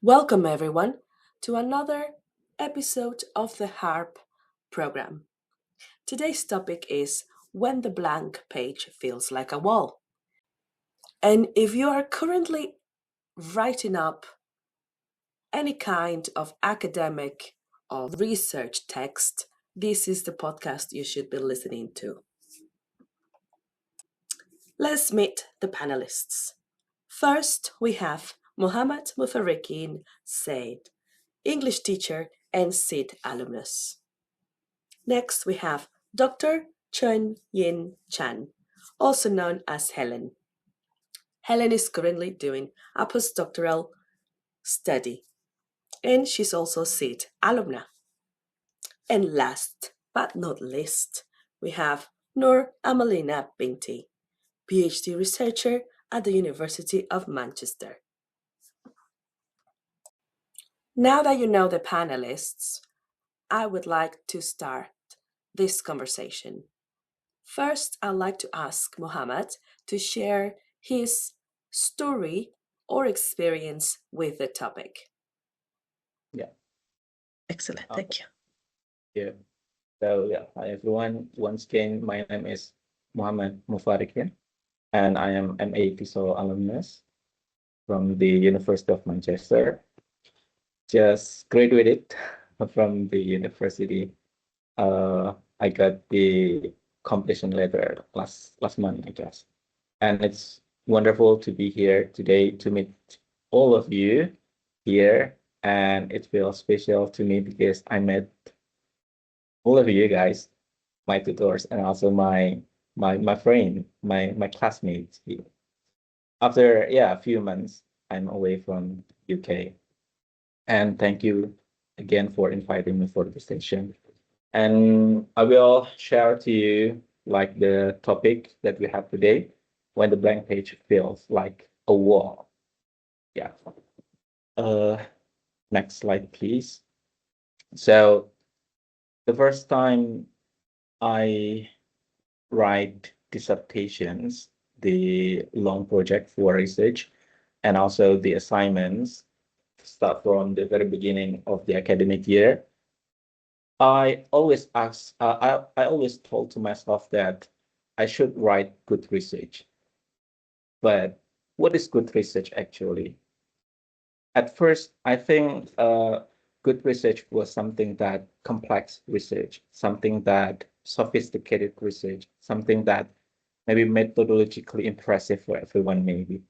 Welcome, everyone, to another episode of the HARP program. Today's topic is When the Blank Page Feels Like a Wall. And if you are currently writing up any kind of academic or research text, this is the podcast you should be listening to. Let's meet the panelists. First, we have Mohammad Mufarikin Said, English teacher and SID alumnus. Next, we have Dr. Chun Yin Chan, also known as Helen. Helen is currently doing a postdoctoral study, and she's also SID alumna. And last but not least, we have Noor Amalina Binti, PhD researcher at the University of Manchester. Now that you know the panelists, I would like to start this conversation. First, I'd like to ask Mohammed to share his story or experience with the topic. Yeah. Excellent, thank you. Yeah. Hi everyone. Once again, my name is Mohammed Mufarikin, and I am MA TESOL alumnus from the University of Manchester. Just graduated from the university. I got the completion letter last month, I guess. And it's wonderful to be here today to meet all of you here. And it feels special to me because I met all of you guys, my tutors, and also my friend, my classmates. After a few months, I'm away from UK. And thank you again for inviting me for this session. And I will share to you like the topic that we have today, when the blank page feels like a wall. Yeah. Next slide, please. So the first time I write dissertations, the long project for research, and also the assignments, start from the very beginning of the academic year, I always ask, I always told to myself that I should write good research. But what is good research actually? At first, I think good research was something that complex research, something that sophisticated research, something that maybe methodologically impressive for everyone, maybe.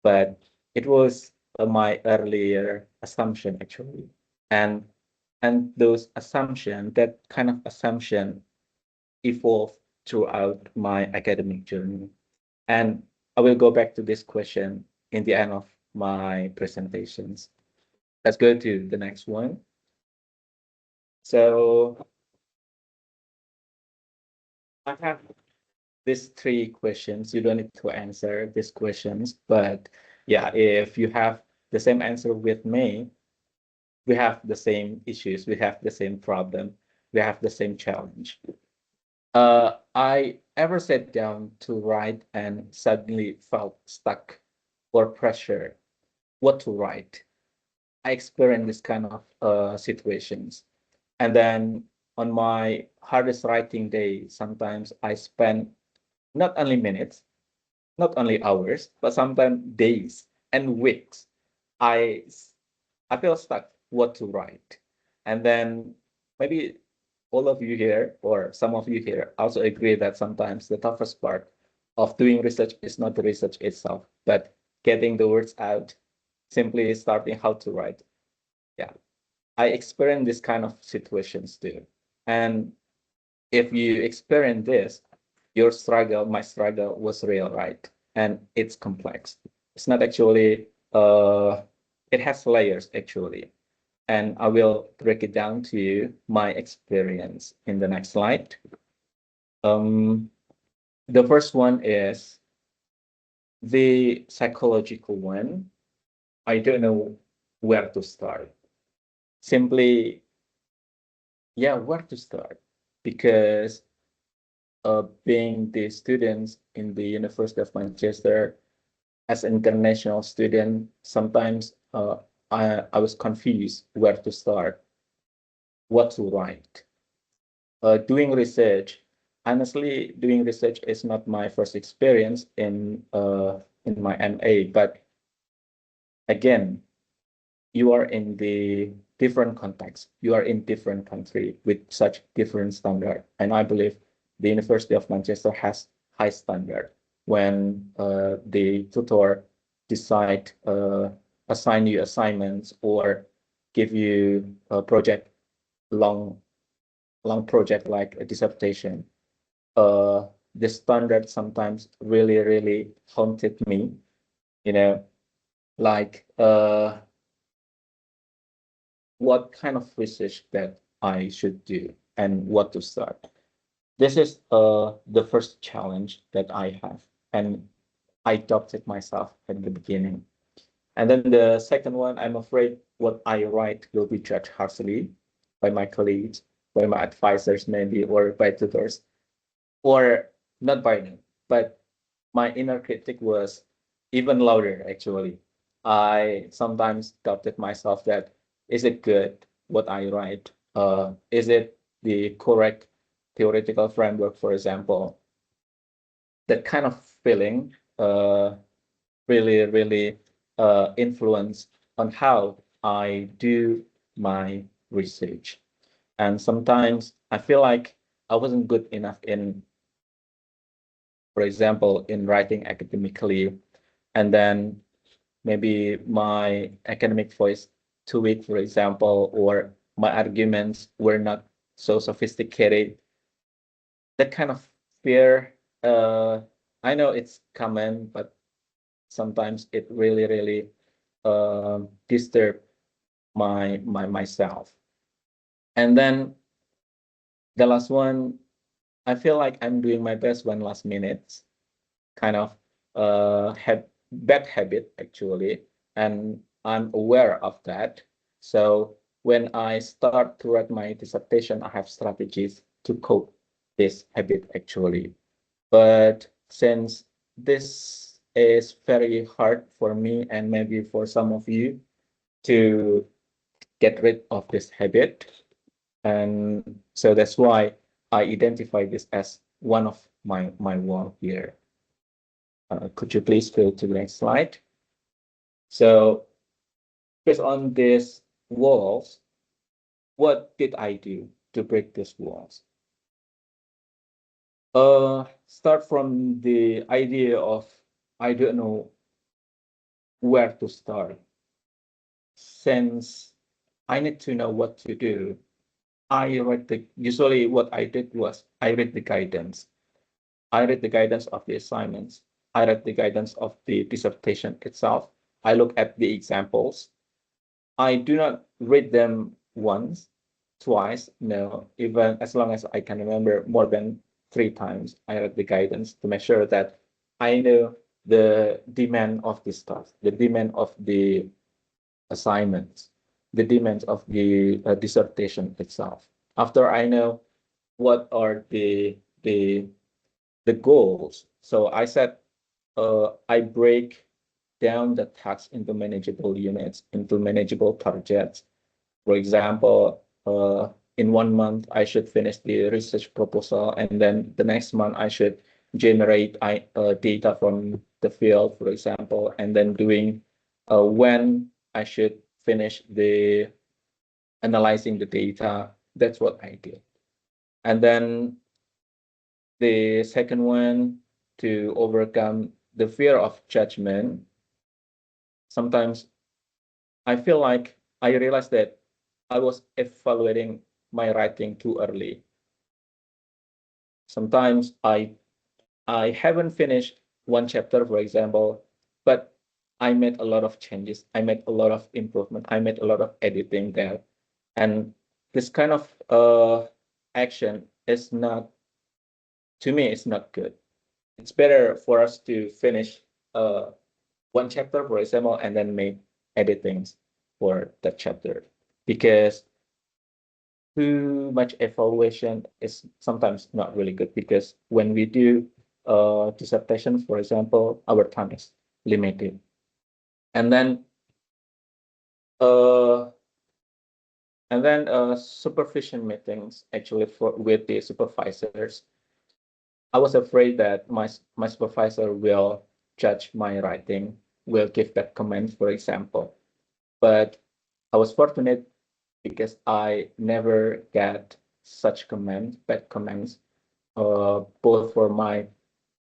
But it was my earlier assumption actually, and those assumption, that kind of assumption, evolved throughout my academic journey. And I will go back to this question in the end of my presentations. Let's go to the next one. So I have these three questions. You don't need to answer these questions, but yeah, if you have the same answer with me, we have the same issues, we have the same problem, we have the same challenge. I ever sat down to write and suddenly felt stuck or pressure what to write. I experienced this kind of situations. And then on my hardest writing day, sometimes I spend not only minutes, not only hours, but sometimes days and weeks. I I feel stuck what to write. And then maybe all of you here or some of you here also agree that sometimes the toughest part of doing research is not the research itself, but getting the words out, simply starting how to write. Yeah, I experience this kind of situations too. And if you experience this, your struggle, my struggle was real, right? And it's complex. It's not actually, it has layers actually. And I will break it down to you, my experience in the next slide. The first one is the psychological one. I don't know where to start. Simply, where to start? Because being the students in the University of Manchester as an international student, sometimes I was confused where to start, what to write. Doing research, honestly, doing research is not my first experience in my MA, but again, you are in the different context. You are in different country with such different standard. And I believe the University of Manchester has high standard when the tutor decide assign you assignments or give you a project, long project like a dissertation. The standard sometimes really haunted me, you know, like what kind of research that I should do and what to start. This is the first challenge that I have, and I doubted myself at the beginning. And then the second one, I'm afraid what I write will be judged harshly by my colleagues, by my advisors maybe, or by tutors, or not by them, but my inner critic was even louder actually. I sometimes doubted myself that is it good what I write? Is it the correct theoretical framework, for example? That kind of feeling really influence on how I do my research. And sometimes I feel like I wasn't good enough in, for example, in writing academically, and then maybe my academic voice too weak, for example, or my arguments were not so sophisticated. That kind of fear, I know it's common, but sometimes it really disturb myself. And then the last one, I feel like I'm doing my best when last minutes, kind of have bad habit actually, and I'm aware of that. So when I start to write my dissertation, I have strategies to cope this habit actually. But since this is very hard for me and maybe for some of you to get rid of this habit, and so that's why I identify this as one of my wall here. Could you please go to the next slide? So based on these walls, what did I do to break these walls? Start from the idea of I don't know where to start. Since I need to know what to do, usually what I did was I read the guidance. I read the guidance of the assignments. I read the guidance of the dissertation itself. I look at the examples. I do not read them once, twice, no, even as long as I can remember more than 3 times. I read the guidance to make sure that I know the demand of the stuff, the demand of the assignments, the demands of the dissertation itself. After I know what are the goals, so I said I break down the tasks into manageable units, into manageable targets. For example, in 1 month, I should finish the research proposal, and then the next month, I should generate data from the field, for example, and then doing when I should finish the analyzing the data. That's what I did. And then the second one, to overcome the fear of judgment. Sometimes I feel like I realized that I was evaluating my writing too early. Sometimes I haven't finished one chapter, for example, but I made a lot of changes. I made a lot of improvement. I made a lot of editing there. And this kind of action is not, to me, it's not good. It's better for us to finish one chapter, for example, and then make editings for that chapter, because too much evaluation is sometimes not really good, because when we do dissertation, for example, our time is limited. And then And then supervision meetings actually with the supervisors. I was afraid that my supervisor will judge my writing, will give bad comments, for example. But I was fortunate because I never get such comments, bad comments, both for my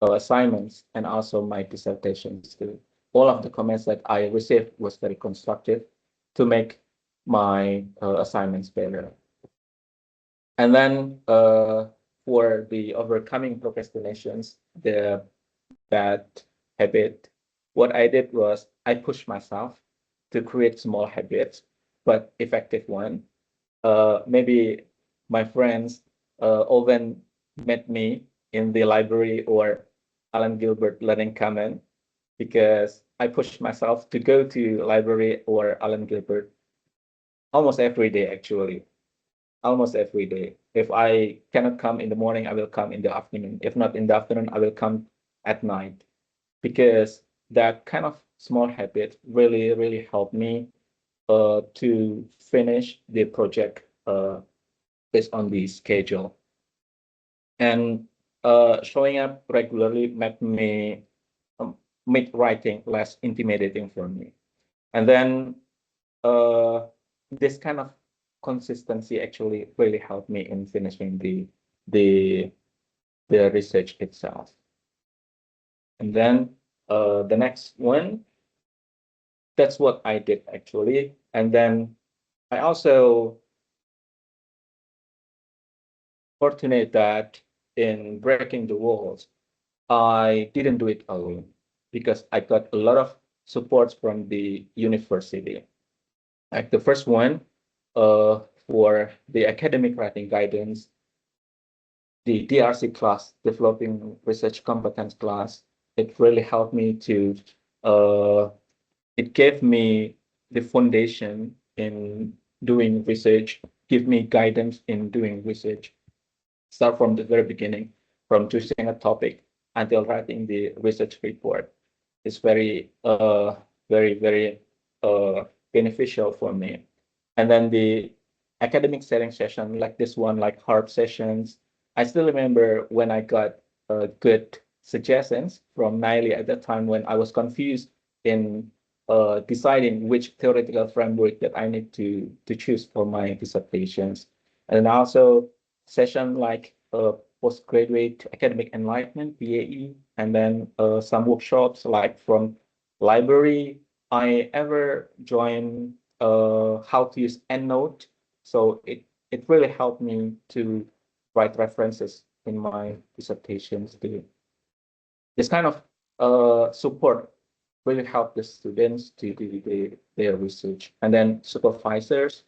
assignments and also my dissertations too. All of the comments that I received was very constructive to make my assignments better. And then for the overcoming procrastinations, the bad habit, what I did was I pushed myself to create small habits, but effective one. Maybe my friends often met me in the library or Alan Gilbert Learning Common because I pushed myself to go to library or Alan Gilbert almost every day, actually. Almost every day. If I cannot come in the morning, I will come in the afternoon. If not in the afternoon, I will come at night because that kind of small habit really helped me to finish the project based on the schedule. And showing up regularly made writing less intimidating for me. And then this kind of consistency actually really helped me in finishing the research itself. And then the next one, that's what I did actually. And then I also fortunate that in breaking the walls, I didn't do it alone because I got a lot of support from the university. Like the first one, for the academic writing guidance, the DRC class, developing research competence class, it really helped me to, it gave me the foundation in doing research, give me guidance in doing research. Start from the very beginning, from choosing a topic until writing the research report. It's very beneficial for me. And then the academic setting session, like this one, like HARP sessions, I still remember when I got good suggestions from Niley at that time when I was confused in deciding which theoretical framework that I need to choose for my dissertations. And also session like postgraduate academic enlightenment, PAE, and then some workshops like from library. I ever joined how to use EndNote. So it really helped me to write references in my dissertations too. This kind of support really helped the students to do their research. And then supervisors,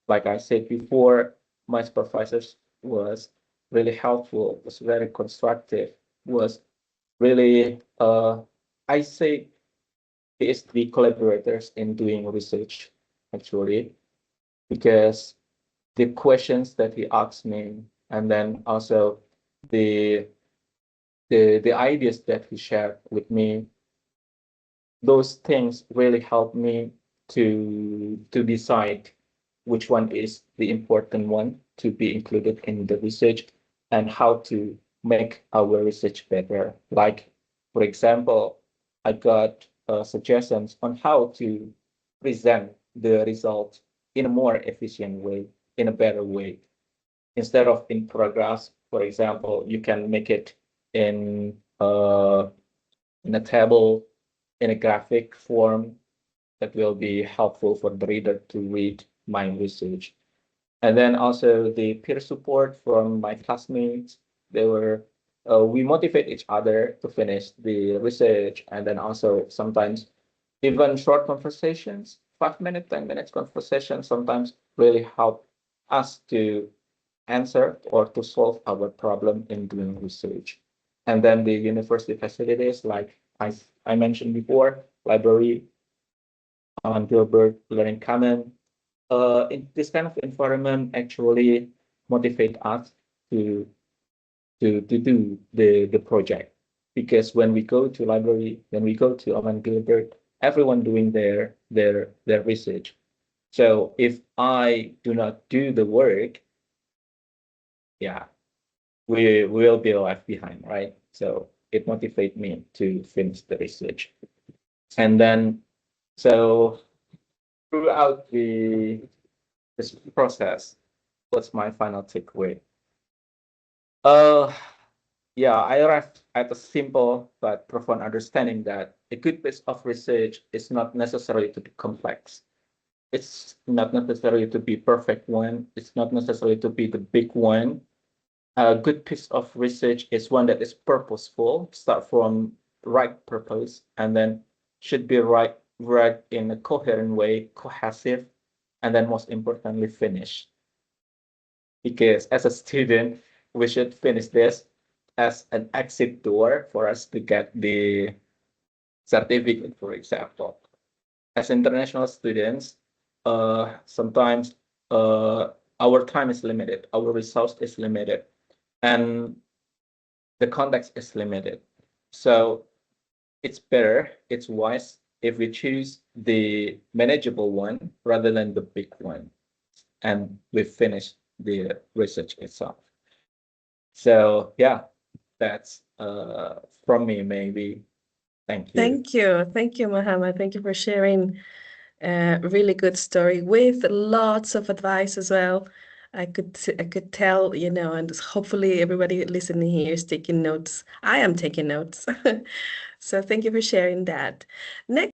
like I said before, my supervisors was really helpful, was very constructive, was really, I say, is the collaborators in doing research, actually, because the questions that he asked me, and then also the the ideas that he shared with me, those things really help me to decide which one is the important one to be included in the research and how to make our research better. Like, for example, I got suggestions on how to present the results in a more efficient way, in a better way. Instead of in paragraphs, for example, you can make it in a table, in a graphic form that will be helpful for the reader to read my research. And then also the peer support from my classmates. We motivate each other to finish the research, and then also sometimes even short conversations, 5 minute, 10 minutes conversation sometimes really help us to answer or to solve our problem in doing research. And then the university facilities, like I mentioned before, library, Alan Gilbert Learning Common. In this kind of environment actually motivate us to do the project, because when we go to library, when we go to Alan Gilbert, everyone doing their research. So if I do not do the work, yeah, we will be left behind, right? So it motivates me to finish the research. And then, so throughout this process, what's my final takeaway? Yeah, I arrived at a simple but profound understanding that a good piece of research is not necessarily to be complex. It's not necessarily to be perfect one. It's not necessarily to be the big one. A good piece of research is one that is purposeful, start from right purpose, and then should be read in a coherent way, cohesive, and then most importantly, finish. Because as a student, we should finish this as an exit door for us to get the certificate, for example. As international students, sometimes our time is limited, our resource is limited, and the context is limited. So it's better, it's wise if we choose the manageable one rather than the big one, and we finish the research itself. So yeah, that's from me, maybe. Thank you. Thank you, Mohammed. Thank you for sharing a really good story with lots of advice as well. I could tell, you know, and hopefully everybody listening here is taking notes. I am taking notes. So thank you for sharing that. Next